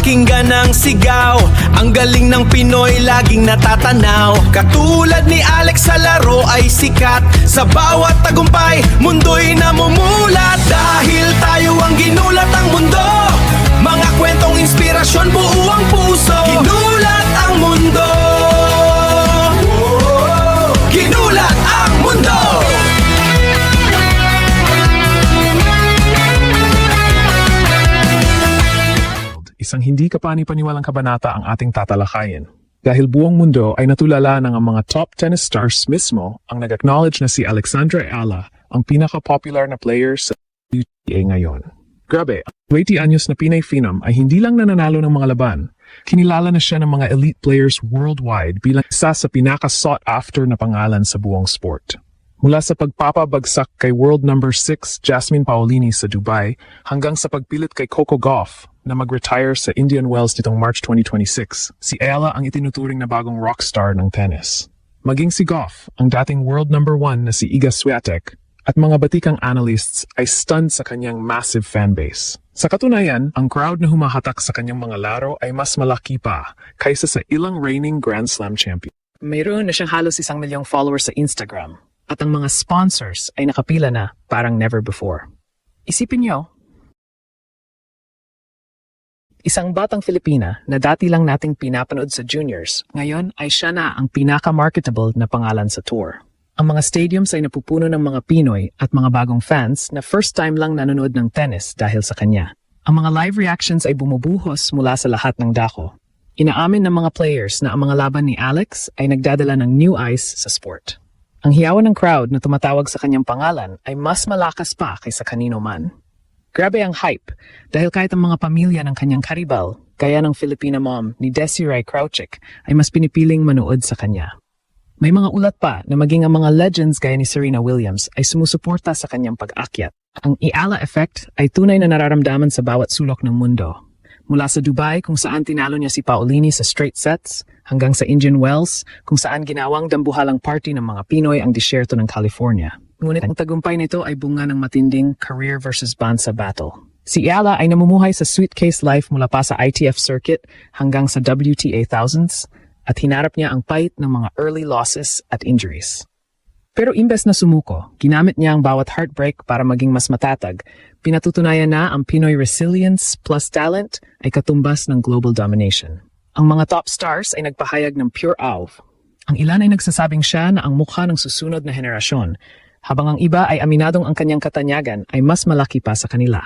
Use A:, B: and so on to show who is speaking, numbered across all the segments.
A: Pakinggan ang sigaw, ang galing ng Pinoy laging natatanaw. Katulad ni Alex sa laro ay sikat, sa bawat tagumpay mundo'y namumulat. Dahil tayo ang ginulat ang mundo, mga kwentong inspirasyon buo ang puso. Ginulat ang mundo, ginulat ang mundo.
B: Isang hindi kapani-paniwalang kabanata ang ating tatalakayin. Dahil buong mundo ay natulala ng ang mga top tennis stars mismo ang nag-acknowledge na si Alexandra Ayala ang pinaka-popular na player sa WTA ngayon. Grabe, ang 20 anyos na Pinay Phenom ay hindi lang nananalo ng mga laban. Kinilala na siya ng mga elite players worldwide bilang isa sa pinaka-sought-after na pangalan sa buong sport. Mula sa pagpapabagsak kay world number 6 Jasmine Paolini sa Dubai hanggang sa pagpilit kay Coco Gauff na mag-retire sa Indian Wells nitong March 2026, si Ayala ang itinuturing na bagong rockstar ng tennis. Maging si Gauff, ang dating world number 1 na si Iga Swiatek, at mga batikang analysts ay stunned sa kanyang massive fanbase. Sa katunayan, ang crowd na humahatak sa kanyang mga laro ay mas malaki pa kaysa sa ilang reigning Grand Slam champion. Mayroon na siyang halos 1 milyong followers sa Instagram. At ang mga sponsors ay nakapila na parang never before. Isipin niyo, isang batang Filipina na dati lang nating pinapanood sa juniors, ngayon ay siya na ang pinaka-marketable na pangalan sa tour. Ang mga stadiums ay napupuno ng mga Pinoy at mga bagong fans na first time lang nanonood ng tennis dahil sa kanya. Ang mga live reactions ay bumubuhos mula sa lahat ng dako. Inaamin ng mga players na ang mga laban ni Alex ay nagdadala ng new eyes sa sport. Ang hiyawan ng crowd na tumatawag sa kanyang pangalan ay mas malakas pa kaysa kanino man. Grabe ang hype dahil kahit ang mga pamilya ng kanyang karibal, gaya ng Filipina mom ni Desiree Crouchick, ay mas pinipiling manood sa kanya. May mga ulat pa na maging ang mga legends gaya ni Serena Williams ay sumusuporta sa kanyang pag-akyat. Ang Ayala effect ay tunay na nararamdaman sa bawat sulok ng mundo. Mula sa Dubai kung saan tinalo niya si Paolini sa straight sets, hanggang sa Indian Wells kung saan ginawang dambuhalang party ng mga Pinoy ang disyerto ng California. Ngunit ang tagumpay nito ay bunga ng matinding career versus bansa battle. Si Ayala ay namumuhay sa suitcase life mula pa sa ITF circuit hanggang sa WTA thousands at hinarap niya ang fight ng mga early losses at injuries. Pero imbes na sumuko, ginamit niya ang bawat heartbreak para maging mas matatag. Pinatutunayan na ang Pinoy resilience plus talent ay katumbas ng global domination. Ang mga top stars ay nagpahayag ng pure awe. Ang ilan ay nagsasabing siya na ang mukha ng susunod na henerasyon, habang ang iba ay aminadong ang kanyang katanyagan ay mas malaki pa sa kanila.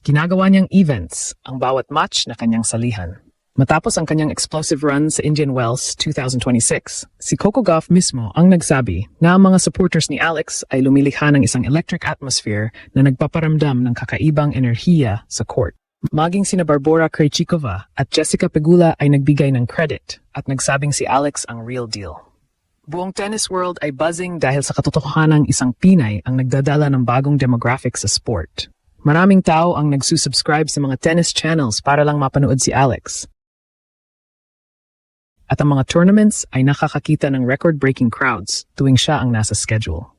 B: Ginagawa niyang events ang bawat match na kanyang salihan. Matapos ang kanyang explosive run sa Indian Wells 2026, si Coco Gauff mismo ang nagsabi na ang mga supporters ni Alex ay lumilikha ng isang electric atmosphere na nagpaparamdam ng kakaibang enerhiya sa court. Maging sina Barbora Krejcikova at Jessica Pegula ay nagbigay ng credit at nagsabing si Alex ang real deal. Buong tennis world ay buzzing dahil sa katotohanang isang Pinay ang nagdadala ng bagong demographic sa sport. Maraming tao ang nagsusubscribe sa mga tennis channels para lang mapanood si Alex. At ang mga tournaments ay nakakakita ng record-breaking crowds tuwing siya ang nasa schedule.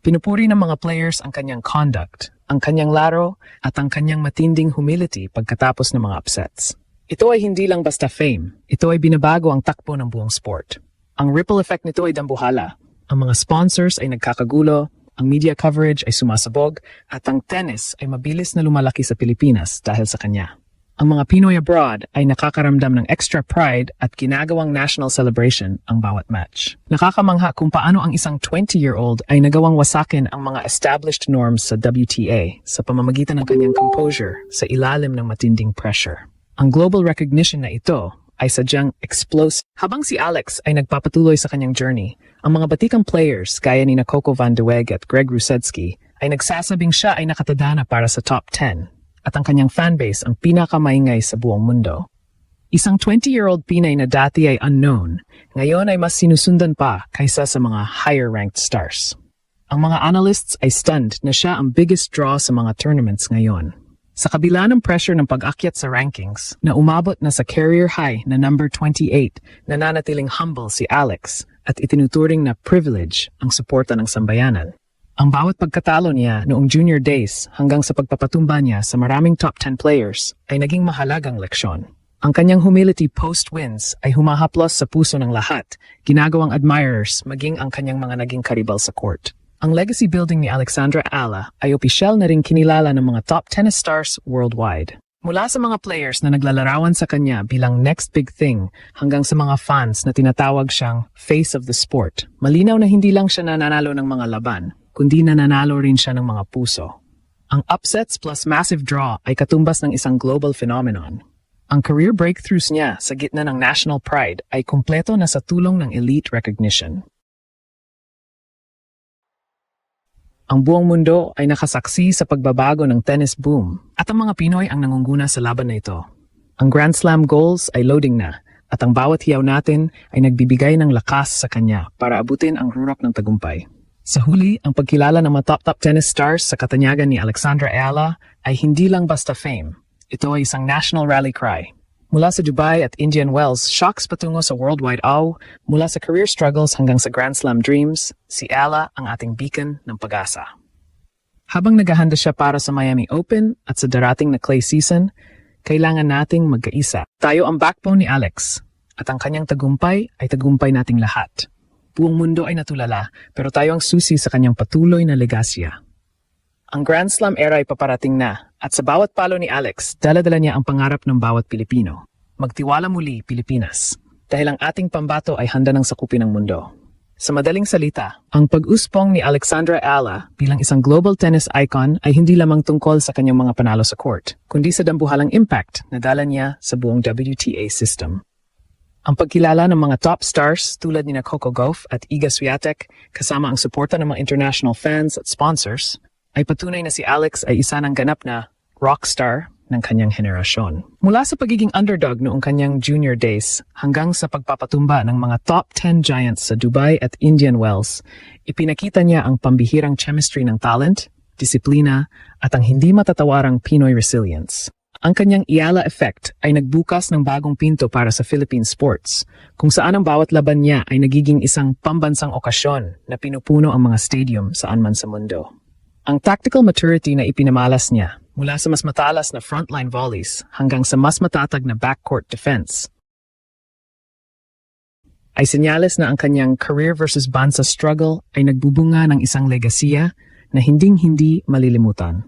B: Pinupuri ng mga players ang kanyang conduct, ang kanyang laro, at ang kanyang matinding humility pagkatapos ng mga upsets. Ito ay hindi lang basta fame, ito ay binabago ang takbo ng buong sport. Ang ripple effect nito ay dambuhala. Ang mga sponsors ay nagkakagulo, ang media coverage ay sumasabog, at ang tennis ay mabilis na lumalaki sa Pilipinas dahil sa kanya. Ang mga Pinoy abroad ay nakakaramdam ng extra pride at ginagawang national celebration ang bawat match. Nakakamangha kung paano ang isang 20-year-old ay nagawang wasakin ang mga established norms sa WTA sa pamamagitan ng kanyang composure sa ilalim ng matinding pressure. Ang global recognition na ito ay sadyang explosive. Habang si Alex ay nagpapatuloy sa kanyang journey, ang mga batikang players gaya ni Coco Van de Weg at Greg Rusedski ay nagsasabing siya ay nakatadhana para sa top 10. At ang kanyang fanbase ang pinakamaingay sa buong mundo. Isang 20-year-old Pinay na dati ay unknown, ngayon ay mas sinusundan pa kaysa sa mga higher-ranked stars. Ang mga analysts ay stunned na siya ang biggest draw sa mga tournaments ngayon. Sa kabila ng pressure ng pag-akyat sa rankings na umabot na sa career high na number 28, nananatiling humble si Alex at itinuturing na privilege ang suporta ng sambayanan. Ang bawat pagkatalo niya noong junior days hanggang sa pagpapatumba niya sa maraming top 10 players ay naging mahalagang leksyon. Ang kanyang humility post-wins ay humahaplos sa puso ng lahat, ginagawang admirers maging ang kanyang mga naging karibal sa court. Ang legacy building ni Alexandra Ala ay opisyal na ring kinilala ng mga top tennis stars worldwide. Mula sa mga players na naglalarawan sa kanya bilang next big thing hanggang sa mga fans na tinatawag siyang face of the sport, malinaw na hindi lang siya nananalo ng mga laban, kundi nananalo rin siya ng mga puso. Ang upsets plus massive draw ay katumbas ng isang global phenomenon. Ang career breakthroughs niya sa gitna ng national pride ay kumpleto na sa tulong ng elite recognition. Ang buong mundo ay nakasaksi sa pagbabago ng tennis boom at ang mga Pinoy ang nangunguna sa laban na ito. Ang Grand Slam goals ay loading na at ang bawat hiyaw natin ay nagbibigay ng lakas sa kanya para abutin ang rurok ng tagumpay. Sa huli, ang pagkilala ng mga top tennis stars sa katanyagan ni Alexandra Ayala ay hindi lang basta fame. Ito ay isang national rally cry. Mula sa Dubai at Indian Wells, shocks patungo sa worldwide awe, mula sa career struggles hanggang sa Grand Slam dreams, si Ala ang ating beacon ng pag-asa. Habang naghahanda siya para sa Miami Open at sa darating na clay season, kailangan nating magkaisa. Tayo ang backbone ni Alex, at ang kanyang tagumpay ay tagumpay nating lahat. Buong mundo ay natulala, pero tayo ang susi sa kanyang patuloy na legasya. Ang Grand Slam era ay paparating na, at sa bawat palo ni Alex, dala-dala niya ang pangarap ng bawat Pilipino. Magtiwala muli, Pilipinas, dahil ang ating pambato ay handa ng sakupin ng mundo. Sa madaling salita, ang pag-uspong ni Alexandra Ala bilang isang global tennis icon ay hindi lamang tungkol sa kanyang mga panalo sa court, kundi sa dambuhalang impact na dala niya sa buong WTA system. Ang pagkilala ng mga top stars tulad ni Coco Gauff at Iga Swiatek kasama ang suporta ng mga international fans at sponsors ay patunay na si Alex ay isa ng ganap na rockstar ng kanyang henerasyon. Mula sa pagiging underdog noong kanyang junior days hanggang sa pagpapatumba ng mga top 10 giants sa Dubai at Indian Wells, ipinakita niya ang pambihirang chemistry ng talent, disiplina at ang hindi matatawarang Pinoy resilience. Ang kanyang Ayala effect ay nagbukas ng bagong pinto para sa Philippine sports, kung saan ang bawat laban niya ay nagiging isang pambansang okasyon na pinupuno ang mga stadium saan man sa mundo. Ang tactical maturity na ipinamalas niya mula sa mas matalas na frontline volleys hanggang sa mas matatag na backcourt defense ay senyales na ang kanyang career versus bansa struggle ay nagbubunga ng isang legasiya na hinding-hindi malilimutan.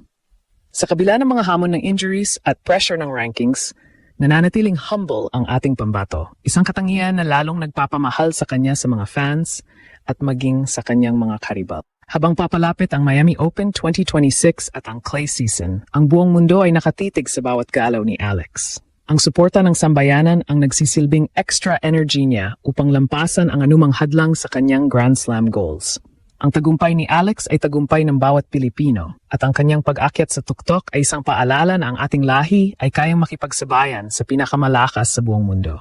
B: Sa kabila ng mga hamon ng injuries at pressure ng rankings, nananatiling humble ang ating pambato, isang katangian na lalong nagpapamahal sa kanya sa mga fans at maging sa kanyang mga karibal. Habang papalapit ang Miami Open 2026 at ang clay season, ang buong mundo ay nakatitig sa bawat galaw ni Alex. Ang suporta ng sambayanan ang nagsisilbing extra energy niya upang lampasan ang anumang hadlang sa kanyang Grand Slam goals. Ang tagumpay ni Alex ay tagumpay ng bawat Pilipino at ang kanyang pag-akyat sa tuktok ay isang paalala na ang ating lahi ay kayang makipagsabayan sa pinakamalakas sa buong mundo.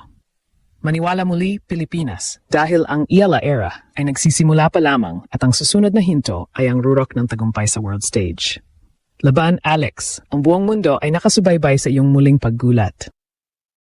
B: Maniwala muli, Pilipinas, dahil ang Ayala era ay nagsisimula pa lamang at ang susunod na hinto ay ang rurok ng tagumpay sa world stage. Laban, Alex, ang buong mundo ay nakasubaybay sa iyong muling paggulat.